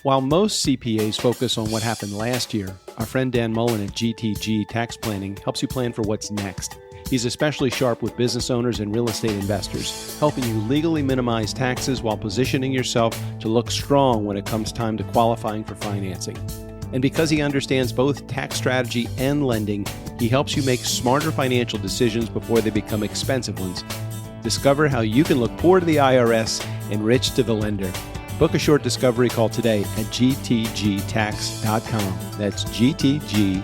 While most CPAs focus on what happened last year, our friend Dan Mullen at GTG Tax Planning helps you plan for what's next. He's especially sharp with business owners and real estate investors, helping you legally minimize taxes while positioning yourself to look strong when it comes time to qualifying for financing. And because he understands both tax strategy and lending, he helps you make smarter financial decisions before they become expensive ones. Discover how you can look poor to the IRS and rich to the lender. Book a short discovery call today at gtgtax.com. That's gtgtax.com.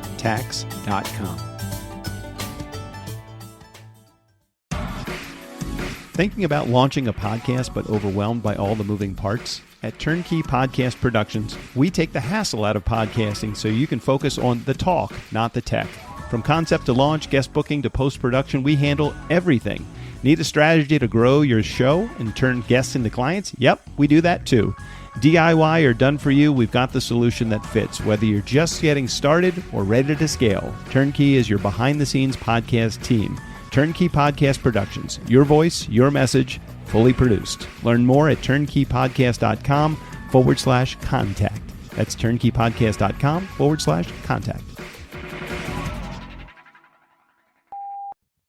Thinking about launching a podcast but overwhelmed by all the moving parts? At TurnKey Podcast Productions, we take the hassle out of podcasting so you can focus on the talk, not the tech. From concept to launch, guest booking to post-production, we handle everything. Need a strategy to grow your show and turn guests into clients? Yep, we do that too. DIY or done for you, we've got the solution that fits. Whether you're just getting started or ready to scale, TurnKey is your behind-the-scenes podcast team. TurnKey Podcast Productions. Your voice, your message, fully produced. Learn more at turnkeypodcast.com/contact. That's turnkeypodcast.com/contact.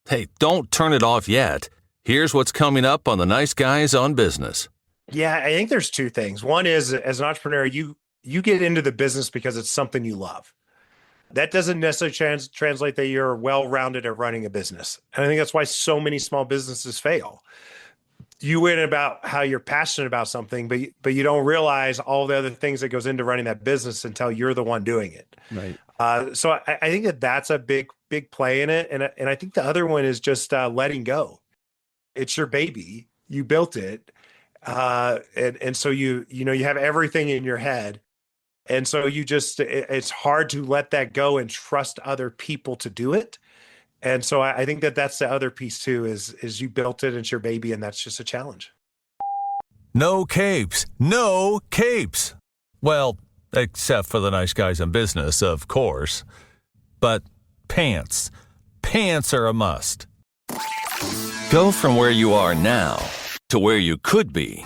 Hey, don't turn it off yet. Here's what's coming up on the Nice Guys on Business. Yeah, I think there's two things. One is, as an entrepreneur, you get into the business because it's something you love. That doesn't necessarily translate that you're well-rounded at running a business. And I think that's why so many small businesses fail. You win about how you're passionate about something, but you don't realize all the other things that goes into running that business until you're the one doing it. Right. So I think that's a big play in it. And I think the other one is just letting go. It's your baby. You built it. And so you have everything in your head. And so it's hard to let that go and trust other people to do it. And so I think that's the other piece too, is you built it, it's your baby, and that's just a challenge. No capes. No capes. Well, except for the Nice Guys in Business, of course. But pants. Pants are a must. Go from where you are now to where you could be.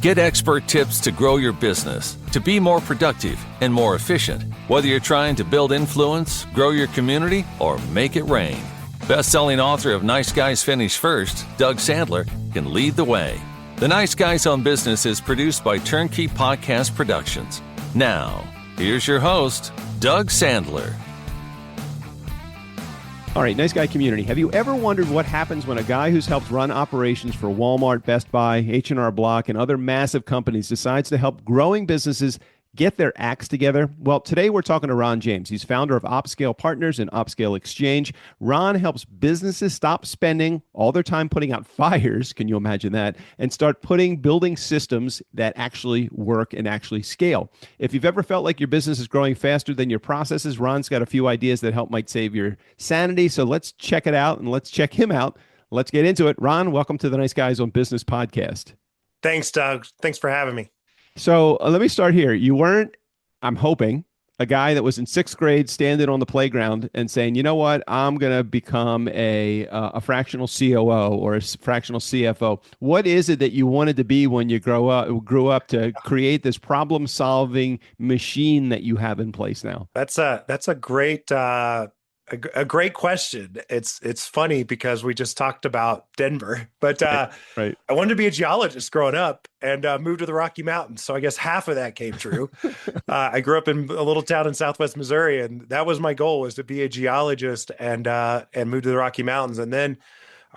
Get expert tips to grow your business, to be more productive and more efficient, whether you're trying to build influence, grow your community, or make it rain. Best-selling author of Nice Guys Finish First, Doug Sandler, can lead the way. The Nice Guys on Business is produced by TurnKey Podcast Productions. Now, here's your host, Doug Sandler. All right, Nice Guy community. Have you ever wondered what happens when a guy who's helped run operations for Walmart, Best Buy, H&R Block, and other massive companies decides to help growing businesses get their acts together? Well, today we're talking to Ron James. He's founder of Opscale Partners and Opscale Exchange. Ron helps businesses stop spending all their time putting out fires, can you imagine that, and start building systems that actually work and actually scale. If you've ever felt like your business is growing faster than your processes, Ron's got a few ideas that might save your sanity. So let's check it out and let's check him out. Let's get into it. Ron, welcome to the Nice Guys on Business podcast. Thanks, Doug. Thanks for having me. So let me start here. You weren't, I'm hoping, a guy that was in sixth grade standing on the playground and saying, you know what, I'm going to become a fractional COO or a fractional CFO. What is it that you wanted to be when you grew up to create this problem-solving machine that you have in place now? That's a great a great question. It's funny because we just talked about Denver, but right. I wanted to be a geologist growing up and moved to the Rocky Mountains. So I guess half of that came true. I grew up in a little town in Southwest Missouri, and that was my goal, was to be a geologist and move to the Rocky Mountains. And then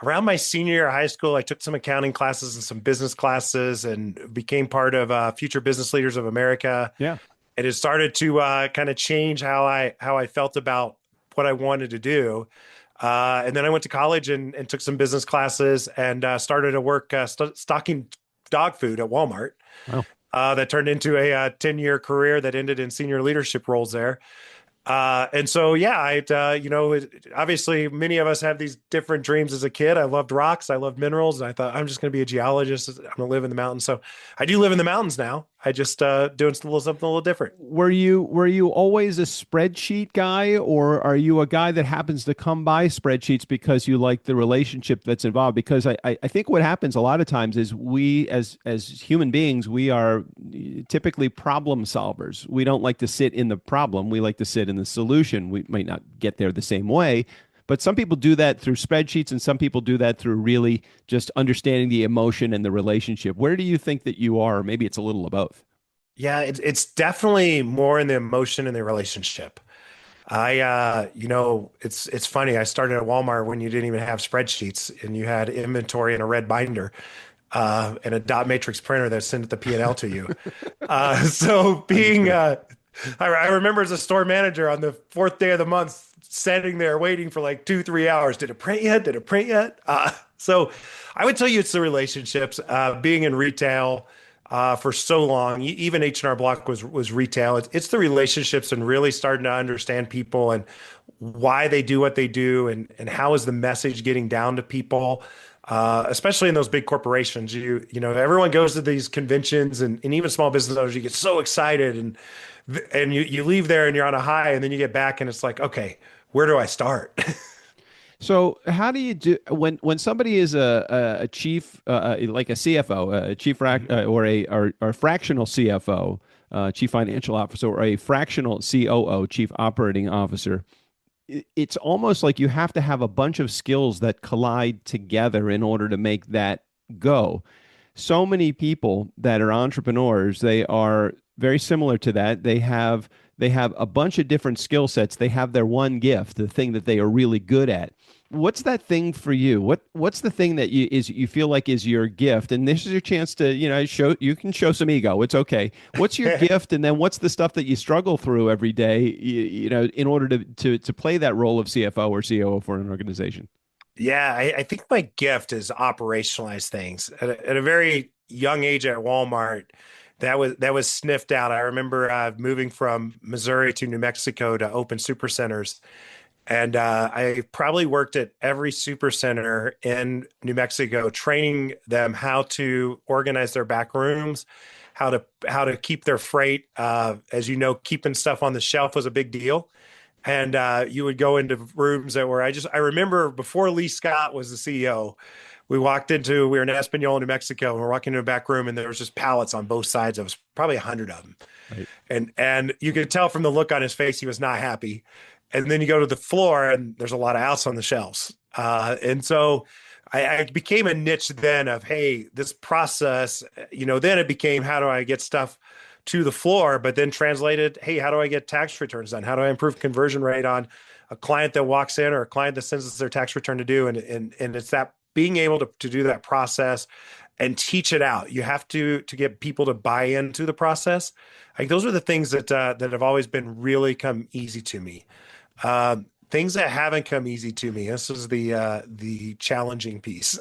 around my senior year of high school, I took some accounting classes and some business classes and became part of Future Business Leaders of America. Yeah. And it started to kind of change how I felt about what I wanted to do. And then I went to college and took some business classes and started to work stocking dog food at Walmart. Wow. That turned into a 10-year career that ended in senior leadership roles there. And so, yeah, obviously many of us have these different dreams as a kid. I loved rocks. I loved minerals. And I thought, I'm just going to be a geologist. I'm going to live in the mountains. So I do live in the mountains now. I just doing something a little different. Were you always a spreadsheet guy, or are you a guy that happens to come by spreadsheets because you like the relationship that's involved? Because I think what happens a lot of times is we as human beings, we are typically problem solvers. We don't like to sit in the problem. We like to sit in the solution. We might not get there the same way, but some people do that through spreadsheets, and some people do that through really just understanding the emotion and the relationship. Where do you think that you are? Or maybe it's a little of both. Yeah, it's definitely more in the emotion and the relationship. It's funny. I started at Walmart when you didn't even have spreadsheets and you had inventory in a red binder, and a dot matrix printer that sent the P&L to you. So being, Understood. I remember as a store manager on the fourth day of the month, standing there waiting for like 2, 3 hours. Did it print yet? Did it print yet? So I would tell you it's the relationships, being in retail, for so long. Even H&R Block was retail. It's the relationships and really starting to understand people and why they do what they do, and how is the message getting down to people, especially in those big corporations. Everyone goes to these conventions, and even small business owners, you get so excited, and you leave there and you're on a high, and then you get back and it's like, okay, where do I start? So how do you do when somebody is a chief like a CFO, a chief or a fractional CFO, chief financial officer, or a fractional COO, chief operating officer? It's almost like you have to have a bunch of skills that collide together in order to make that go. So many people that are entrepreneurs, they are very similar to that. They have a bunch of different skill sets. They have their one gift, the thing that they are really good at. What's that thing for you? What's the thing that you feel like is your gift? And this is your chance to, show you can show some ego. It's okay. What's your gift? And then what's the stuff that you struggle through every day, in order to play that role of CFO or COO for an organization? Yeah, I think my gift is operationalize things at a very young age at Walmart. That was sniffed out. I remember moving from Missouri to New Mexico to open supercenters, and I probably worked at every supercenter in New Mexico, training them how to organize their back rooms, how to keep their freight. As you know, keeping stuff on the shelf was a big deal. And you would go into rooms that were, I remember before Lee Scott was the CEO, we were in Espanol, New Mexico, and we're walking into a back room, and there was just pallets on both sides. There was probably 100 of them. Right. And you could tell from the look on his face, he was not happy. And then you go to the floor and there's a lot of outs on the shelves. And so I became a niche then of, hey, this process, then it became, how do I get stuff to the floor, but then translated, hey, how do I get tax returns done? How do I improve conversion rate on a client that walks in or a client that sends us their tax return to do? And it's that being able to do that process and teach it out. You have to get people to buy into the process. Like those are the things that have always been really come easy to me. Things that haven't come easy to me. This is the challenging piece.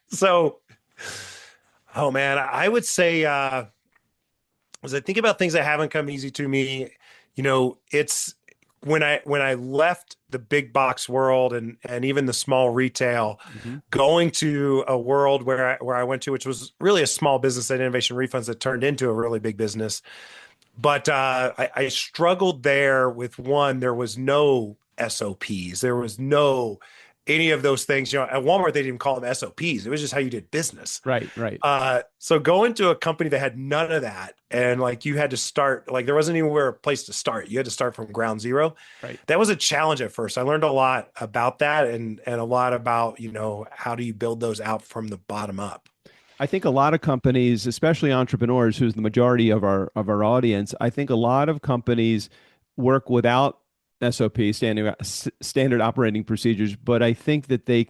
So, oh man, I would say, as I think about things that haven't come easy to me, it's when I left the big box world and even the small retail, Mm-hmm. going to a world where I went to, which was really a small business at Innovation Refunds that turned into a really big business. But I struggled there with one. There was no SOPs. There was no any of those things. At Walmart, they didn't call them SOPs. It was just how you did business. Right, right. So going to a company that had none of that, and like you had to start, like there wasn't anywhere a place to start. You had to start from ground zero. Right. That was a challenge at first. I learned a lot about that, and a lot about, how do you build those out from the bottom up. I think a lot of companies, especially entrepreneurs, who's the majority of our audience, I think a lot of companies work without SOP, standard operating procedures, but I think that they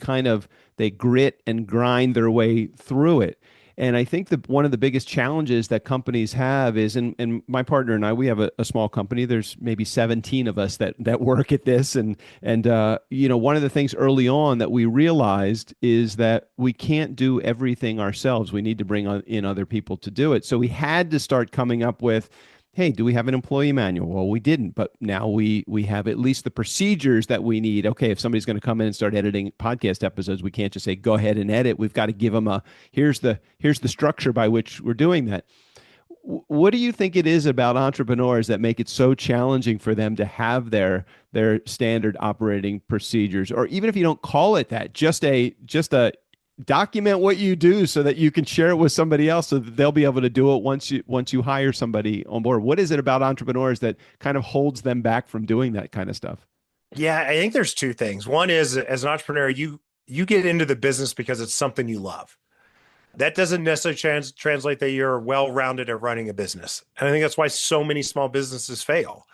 grit and grind their way through it. And I think that one of the biggest challenges that companies have is, and my partner and I, we have a small company. There's maybe 17 of us that work at this, and one of the things early on that we realized is that we can't do everything ourselves. We need to bring in other people to do it. So we had to start coming up with, hey, do we have an employee manual? Well, we didn't, but now we have at least the procedures that we need. Okay, if somebody's going to come in and start editing podcast episodes, we can't just say, go ahead and edit. We've got to give them here's the structure by which we're doing that. What do you think it is about entrepreneurs that make it so challenging for them to have their standard operating procedures, or even if you don't call it that, just a document what you do so that you can share it with somebody else so that they'll be able to do it once you hire somebody on board? What is it about entrepreneurs that kind of holds them back from doing that kind of stuff? Yeah, I think there's two things. One is, as an entrepreneur, you get into the business because it's something you love. That doesn't necessarily translate that you're well-rounded at running a business. And I think that's why so many small businesses fail.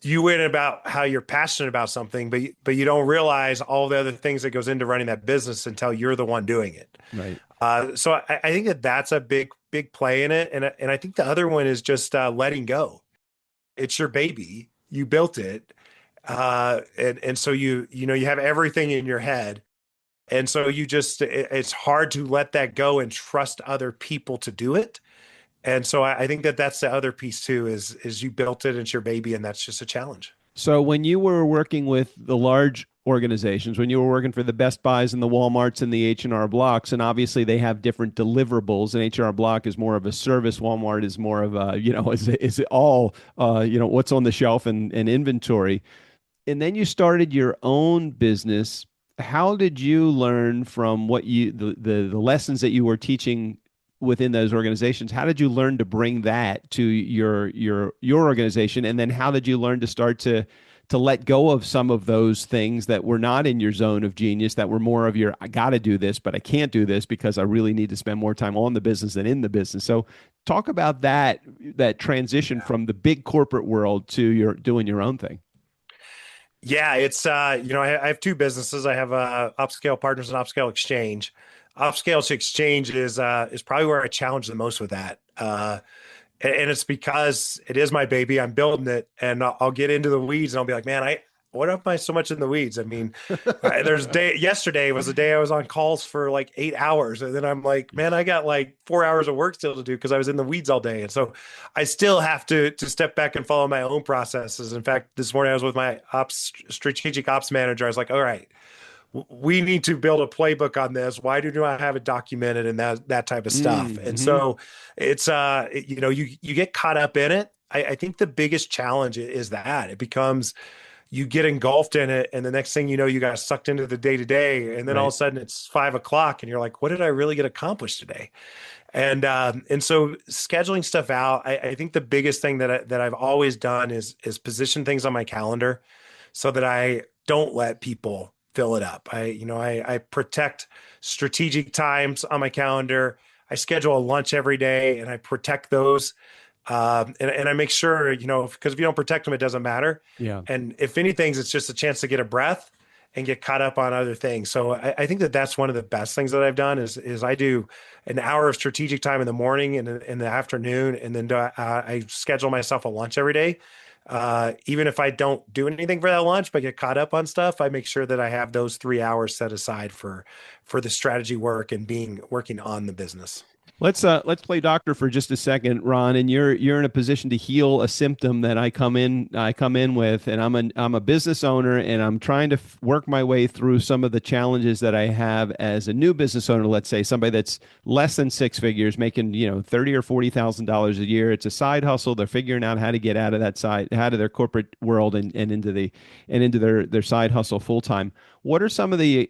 You win about how you're passionate about something, but you don't realize all the other things that goes into running that business until you're the one doing it. Right. So I think that that's a big play in it, and I think the other one is just letting go. It's your baby. You built it, and so you have everything in your head, and so it's hard to let that go and trust other people to do it. And so I think that that's the other piece too, is you built it, it's your baby, and that's just a challenge. So when you were working with the large organizations, when you were working for the Best Buys and the Walmarts and the H&R Blocks, and obviously they have different deliverables, and H&R Block is more of a service, Walmart is more of a, is it all, what's on the shelf and inventory. And then you started your own business. How did you learn from what the lessons that you were teaching within those organizations? How did you learn to bring that to your organization? And then how did you learn to start to let go of some of those things that were not in your zone of genius, that were more of your, I got to do this, but I can't do this because I really need to spend more time on the business than in the business. So talk about that transition from the big corporate world to your doing your own thing. Yeah, it's I have two businesses. I have Opscale Partners and Opscale Exchange. Opscale Exchange is probably where I challenge the most with that. And it's because it is my baby. I'm building it, and I'll get into the weeds, and I'll be like, man, what am I so much in the weeds? I mean, yesterday was the day I was on calls for like 8 hours, and then I'm like, man, I got like 4 hours of work still to do because I was in the weeds all day, and so I still have to step back and follow my own processes. In fact, this morning I was with my strategic ops manager. I was like, all right, we need to build a playbook on this. Why do I have it documented and that type of stuff? And Mm-hmm. so it's you get caught up in it. I think the biggest challenge is that it becomes, you get engulfed in it, and the next thing you know, you got sucked into the day to day, and then all of Right. a sudden it's 5 o'clock, and you're like, what did I really get accomplished today? And so scheduling stuff out, I think the biggest thing that I've always done is position things on my calendar so that I don't let people fill it up. I protect strategic times on my calendar. I schedule a lunch every day, and I protect those. And I make sure, because if you don't protect them, it doesn't matter. Yeah. And if anything, it's just a chance to get a breath and get caught up on other things. So I think that that's one of the best things that I've done is I do an hour of strategic time in the morning and in the afternoon, and then I schedule myself a lunch every day. Even if I don't do anything for that lunch, but get caught up on stuff, I make sure that I have those 3 hours set aside for the strategy work and working on the business. Let's play doctor for just a second, Ron. And you're in a position to heal a symptom that I come in with, and I'm a business owner, and I'm trying to work my way through some of the challenges that I have as a new business owner. Let's say somebody that's less than six figures, making 30 or $40,000 a year. It's a side hustle. They're figuring out how to get out of their corporate world and into their side hustle full time. What are some of the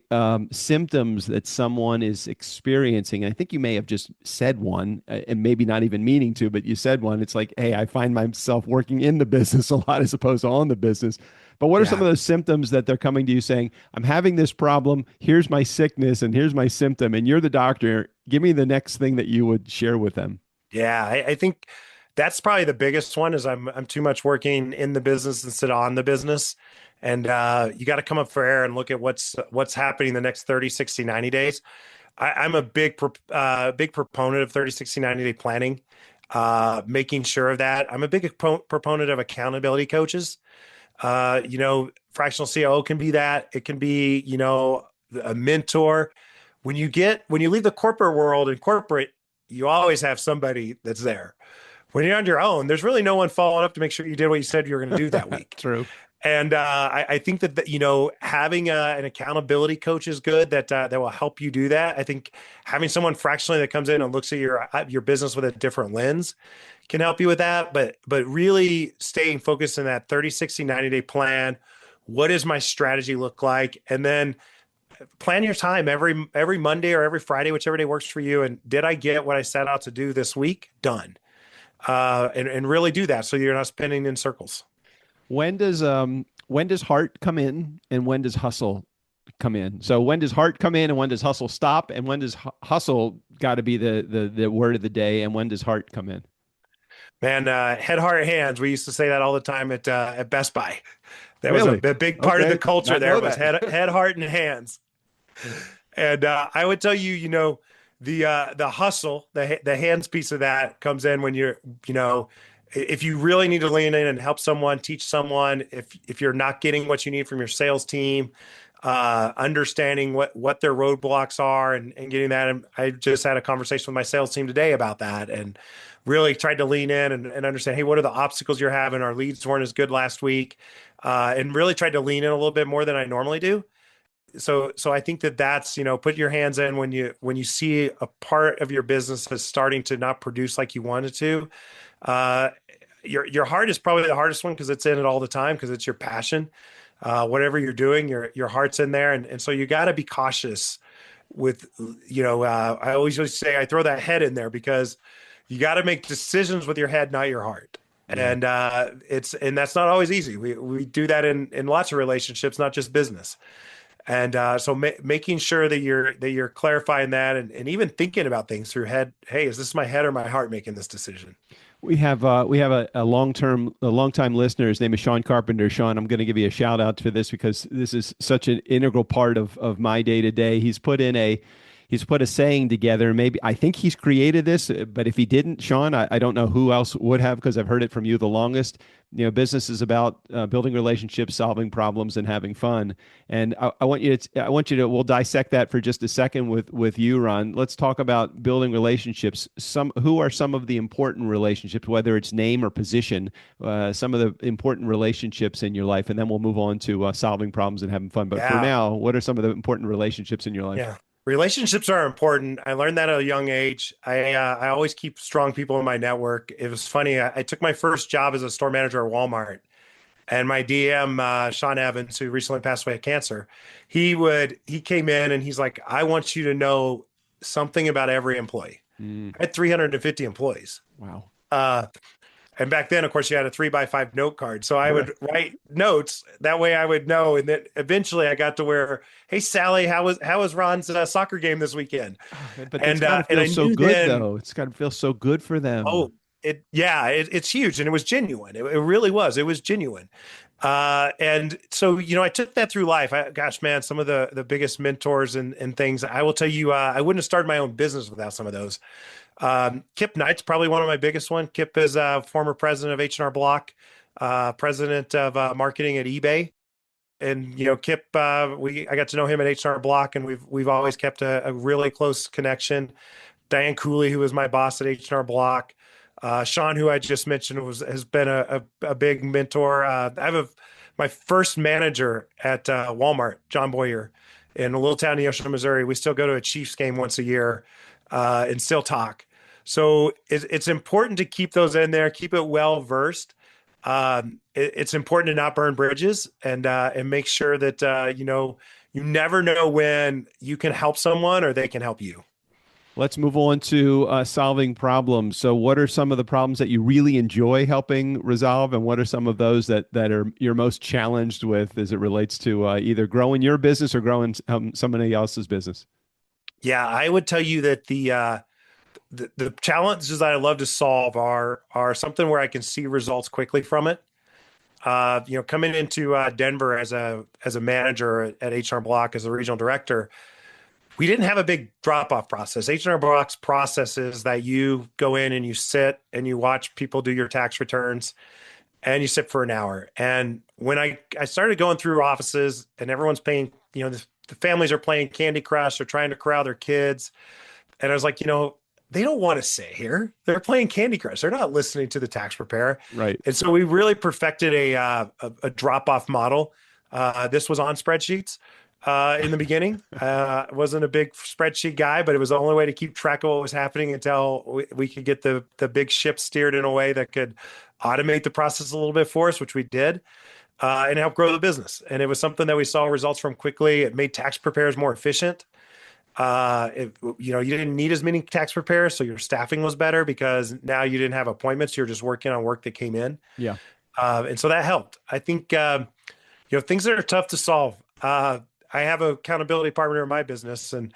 symptoms that someone is experiencing? And I think you may have just said one, and maybe not even meaning to, but you said one. It's like, hey, I find myself working in the business a lot as opposed to on the business. But what are some Yeah. of those symptoms that they're coming to you saying, I'm having this problem, here's my sickness, and here's my symptom, and you're the doctor. Give me the next thing that you would share with them. Yeah, I think that's probably the biggest one is I'm too much working in the business instead of on the business. And you got to come up for air and look at what's happening the next 30, 60, 90 days. I'm a big proponent of 30, 60, 90-day planning, making sure of that. I'm a big proponent of accountability coaches. Fractional COO can be that. It can be, a mentor. When you leave the corporate world and corporate, you always have somebody that's there when you're on your own, there's really no one following up to make sure you did what you said you were going to do that week. True. And I think that, having an accountability coach is good that will help you do that. I think having someone fractionally that comes in and looks at your business with a different lens can help you with that. But really staying focused in that 30, 60, 90-day plan. What does my strategy look like? And then plan your time every Monday or every Friday, whichever day works for you. And did I get what I set out to do this week? Done. And really do that so you're not spinning in circles. When does heart come in and when does hustle come in? So when does heart come in and when does hustle stop? And when does hustle got to be the word of the day? And when does heart come in? Man, head, heart, hands. We used to say that all the time at Best Buy. That was Really? a big part of Okay. the culture Not there know was that. head, heart, and hands. And I would tell you, the hustle, the hands piece of that comes in when if you really need to lean in and help someone, teach someone, if you're not getting what you need from your sales team, understanding what their roadblocks are and getting that. And I just had a conversation with my sales team today about that and really tried to lean in and understand, hey, what are the obstacles you're having? Our leads weren't as good last week. And really tried to lean in a little bit more than I normally do. So I think that's, put your hands in when you see a part of your business is starting to not produce like you wanted to. Uh, your heart is probably the hardest one because it's in it all the time because it's your passion. Whatever you're doing, your heart's in there, and so you got to be cautious with, I always just say I throw that head in there because you got to make decisions with your head, not your heart. Yeah. And that's not always easy. We do that in lots of relationships, not just business. And so making sure that you're clarifying that and even thinking about things through head. Hey, is this my head or my heart making this decision? We have a long time listener. His name is Sean Carpenter. Sean, I'm going to give you a shout out for this because this is such an integral part of my day to day. He's put a saying together. Maybe I think he's created this, but if he didn't, Sean, I don't know who else would have because I've heard it from you the longest. Business is about building relationships, solving problems, and having fun. And I want you to. We'll dissect that for just a second with you, Ron. Let's talk about building relationships. Who are some of the important relationships, whether it's name or position, some of the important relationships in your life, and then we'll move on to solving problems and having fun. But for Yeah, now, what are some of the important relationships in your life? yeah. Relationships are important. I learned that at a young age. I always keep strong people in my network. It was funny. I took my first job as a store manager at Walmart, and my DM, Sean Evans, who recently passed away of cancer, he came in and he's like, I want you to know something about every employee. Mm, I had 350 employees. wow. Uh, and back then, of course, you had a 3x5 note card. So I would Correct. write notes. That way I would know. And then eventually I got to where, hey, Sally, how was Ron's soccer game this weekend? But it's And got to and feel I so knew good, then, though. It's got to feel so good for them. oh, it's huge. And it was genuine. It really was. It was genuine. And so, I took that through life. Gosh, man, some of the biggest mentors and things. I will tell you, I wouldn't have started my own business without some of those. Kip Knight's probably one of my biggest one. Kip is former president of H&R Block, president of marketing at eBay. And Kip, I got to know him at H&R Block, and we've always kept a really close connection. Diane Cooley, who was my boss at H&R Block, Sean, who I just mentioned, has been a big mentor. I have my first manager at Walmart, John Boyer, in a little town in Neosho, Missouri. We still go to a Chiefs game once a year and still talk. So it's important to keep those in there, keep it well versed. It's important to not burn bridges and make sure that you never know when you can help someone or they can help you. Let's move on to solving problems. So, what are some of the problems that you really enjoy helping resolve, and what are some of those that are you're most challenged with as it relates to either growing your business or growing somebody else's business? Yeah, I would tell you that the challenges that I love to solve are something where I can see results quickly from it. Coming into Denver as a manager at H&R Block as a regional director, we didn't have a big drop-off process. H&R Block's process is that you go in and you sit and you watch people do your tax returns and you sit for an hour. And when I started going through offices and everyone's paying, the families are playing Candy Crush, they're trying to corral their kids. And I was like, they don't want to sit here. They're playing Candy Crush. They're not listening to the tax preparer. Right. And so we really perfected a drop off model. This was on spreadsheets in the beginning. Wasn't a big spreadsheet guy, but it was the only way to keep track of what was happening until we could get the big ship steered in a way that could automate the process a little bit for us, which we did, and help grow the business. And it was something that we saw results from quickly. It made tax preparers more efficient. You didn't need as many tax preparers, so your staffing was better because now you didn't have appointments. You're just working on work that came in. Yeah. And so that helped. I think, things that are tough to solve. I have an accountability partner in my business, and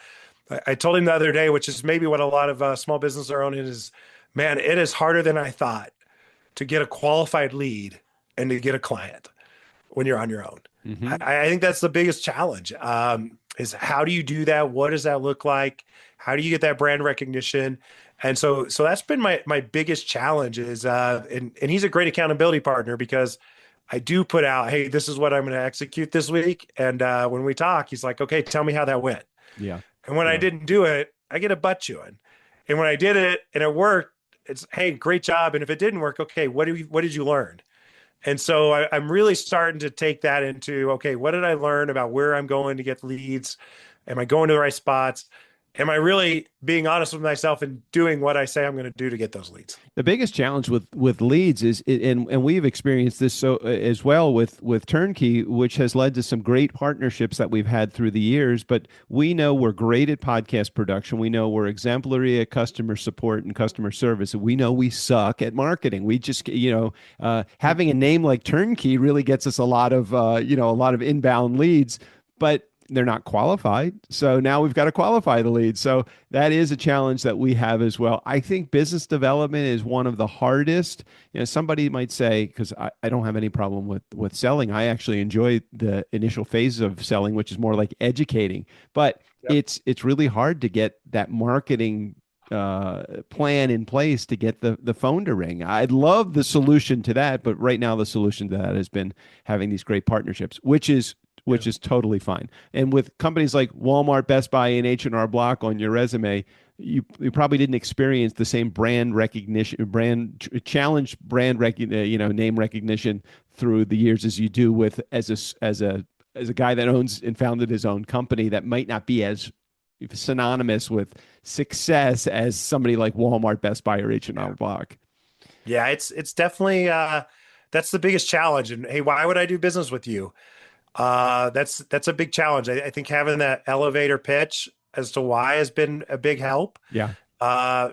I told him the other day, which is maybe what a lot of small business are owning is, man, it is harder than I thought to get a qualified lead and to get a client when you're on your own. Mm-hmm. I think that's the biggest challenge. Is how do you do that? What does that look like? How do you get that brand recognition? And so that's been my biggest challenge is, and he's a great accountability partner because I do put out, hey, this is what I'm going to execute this week. And when we talk, he's like, okay, tell me how that went. Yeah. And when I didn't do it, I get a butt chewing. And when I did it and it worked, it's, hey, great job. And if it didn't work, okay, what did you learn? And so I'm really starting to take that into, okay, what did I learn about where I'm going to get leads? Am I going to the right spots? Am I really being honest with myself and doing what I say I'm going to do to get those leads? The biggest challenge with leads is, and we've experienced this so as well with TurnKey, which has led to some great partnerships that we've had through the years. But we know we're great at podcast production. We know we're exemplary at customer support and customer service. We know we suck at marketing. We just, having a name like TurnKey really gets us a lot of inbound leads, but they're not qualified. So now we've got to qualify the lead. So that is a challenge that we have as well. I think business development is one of the hardest. Somebody might say, because I don't have any problem with selling. I actually enjoy the initial phases of selling, which is more like educating. But it's really hard to get that marketing plan in place to get the phone to ring. I'd love the solution to that, but right now the solution to that has been having these great partnerships, which is totally fine. And with companies like Walmart, Best Buy, and H&R Block on your resume, you probably didn't experience the same brand recognition, name recognition through the years as you do with as a guy that owns and founded his own company that might not be as synonymous with success as somebody like Walmart, Best Buy, or H&R Block. Yeah, it's definitely that's the biggest challenge. And hey, why would I do business with you? That's a big challenge. I think having that elevator pitch as to why has been a big help. Yeah.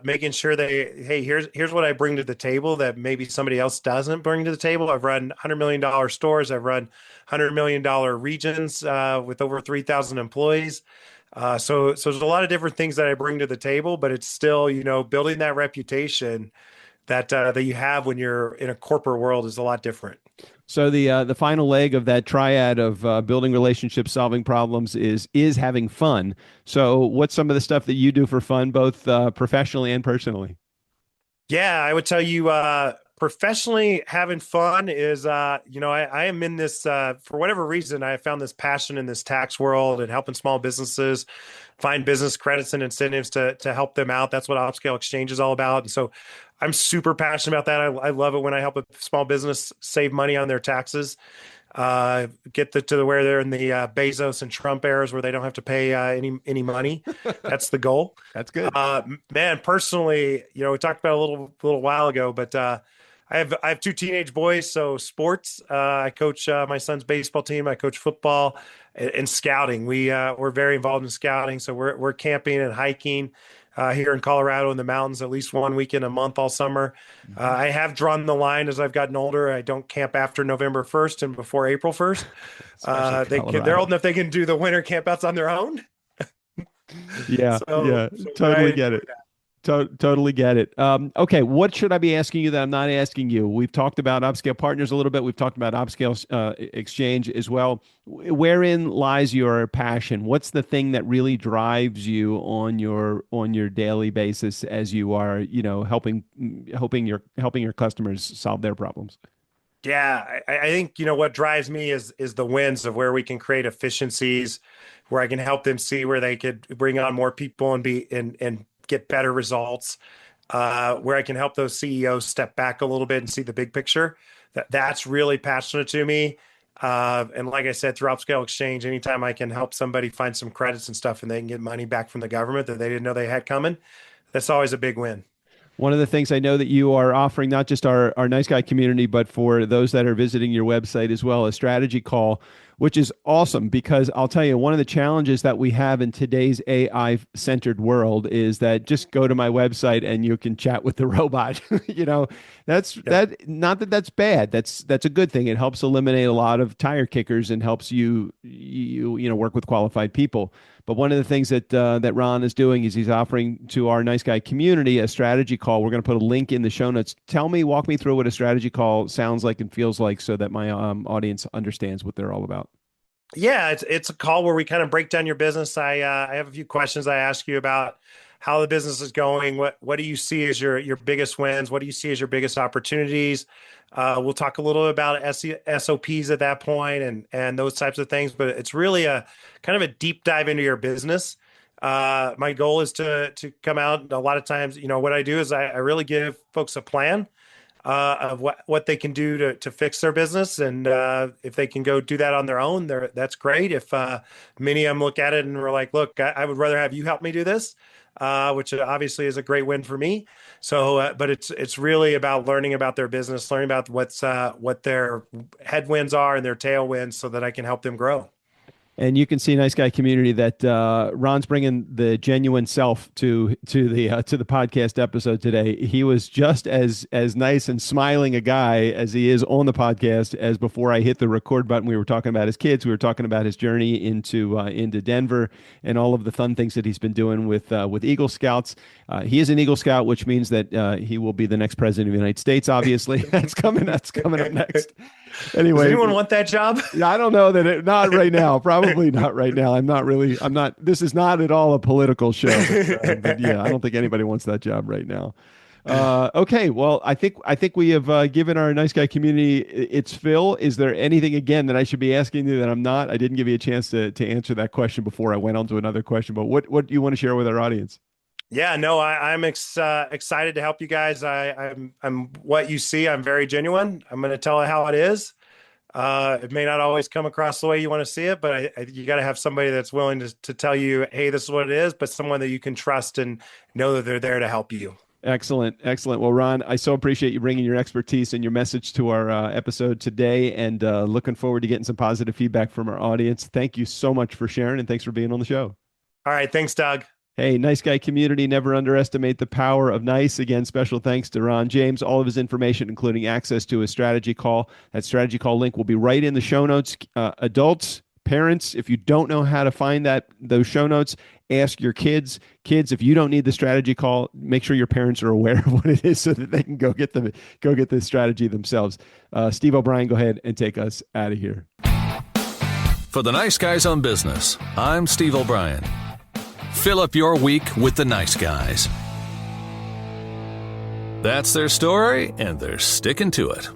Making sure hey, here's what I bring to the table that maybe somebody else doesn't bring to the table. I've run $100 million stores. I've run $100 million regions with over 3,000 employees. So there's a lot of different things that I bring to the table, but it's still, building that reputation that you have when you're in a corporate world is a lot different. So the final leg of that triad of building relationships, solving problems is having fun. So what's some of the stuff that you do for fun, both professionally and personally? Yeah, I would tell you professionally having fun is, I am in this, for whatever reason, I found this passion in this tax world and helping small businesses find business credits and incentives to help them out. That's what Opscale Exchange is all about. And so I'm super passionate about that. I love it when I help a small business save money on their taxes, get to where they're in the Bezos and Trump eras where they don't have to pay any money. That's the goal. That's good. Man, personally, we talked about a little while ago, but I have two teenage boys. So sports, I coach my son's baseball team. I coach football and scouting. We're very involved in scouting. So we're camping and hiking here in Colorado in the mountains at least one weekend a month all summer. I have drawn the line as I've gotten older. I don't camp after November 1st and before April 1st. They're old enough they can do the winter campouts on their own. Yeah, totally get it. Totally get it. Okay, what should I be asking you that I'm not asking you? We've talked about Opscale Partners a little bit. We've talked about Opscale Exchange as well. Wherein lies your passion? What's the thing that really drives you on your daily basis as you are, helping your customers solve their problems? Yeah, I think, what drives me is the wins of where we can create efficiencies, where I can help them see where they could bring on more people and get better results, where I can help those CEOs step back a little bit and see the big picture. That's really passionate to me. And like I said, through Opscale Exchange, anytime I can help somebody find some credits and stuff and they can get money back from the government that they didn't know they had coming, that's always a big win. One of the things I know that you are offering, not just our Nice Guy community, but for those that are visiting your website as well, a strategy call, which is awesome because I'll tell you, one of the challenges that we have in today's AI-centered world is that just go to my website and you can chat with the robot. You know, that not that that's bad. That's a good thing. It helps eliminate a lot of tire kickers and helps you work with qualified people. But one of the things that Ron is doing is he's offering to our Nice Guy community a strategy call. We're going to put a link in the show notes. Walk me through what a strategy call sounds like and feels like so that my audience understands what they're all about. Yeah, it's a call where we kind of break down your business. I have a few questions I ask you about how the business is going. What do you see as your biggest wins? What do you see as your biggest opportunities? We'll talk a little about SOPs at that point and those types of things. But it's really a kind of a deep dive into your business. My goal is to come out. A lot of times, what I do is I really give folks a plan of what they can do to fix their business. And if they can go do that on their own, that's great. If many of them look at it and we're like, look, I would rather have you help me do this, which obviously is a great win for me. So, but it's really about learning about their business, learning about what their headwinds are and their tailwinds so that I can help them grow. And you can see, Nice Guy community, that Ron's bringing the genuine self to the podcast episode today. He was just as nice and smiling a guy as he is on the podcast as before I hit the record button. We were talking about his kids. We were talking about his journey into Denver and all of the fun things that he's been doing with Eagle Scouts. He is an Eagle Scout, which means that he will be the next president of the United States. Obviously, that's coming up next. Anyway, does anyone want that job? I don't know not right now. Probably not right now. I'm not. This is not at all a political show. But yeah, I don't think anybody wants that job right now. Okay, well, I think we have given our Nice Guy community its fill. Is there anything again that I should be asking you that I'm not? I didn't give you a chance to answer that question before I went on to another question. But what do you want to share with our audience? Yeah, no, I'm excited to help you guys. I'm what you see. I'm very genuine. I'm going to tell it how it is. It may not always come across the way you want to see it, but you got to have somebody that's willing to tell you, hey, this is what it is, but someone that you can trust and know that they're there to help you. Excellent. Well, Ron, I so appreciate you bringing your expertise and your message to our episode today, and looking forward to getting some positive feedback from our audience. Thank you so much for sharing, and thanks for being on the show. All right. Thanks, Doug. Hey, Nice Guy community, never underestimate the power of nice. Again, special thanks to Ron James. All of his information, including access to his strategy call. That strategy call link will be right in the show notes. Adults, parents, if you don't know how to find those show notes, ask your kids. Kids, if you don't need the strategy call, make sure your parents are aware of what it is so that they can go get the strategy themselves. Steve O'Brien, go ahead and take us out of here. For the Nice Guys on Business, I'm Steve O'Brien. Fill up your week with the Nice Guys. That's their story, and they're sticking to it.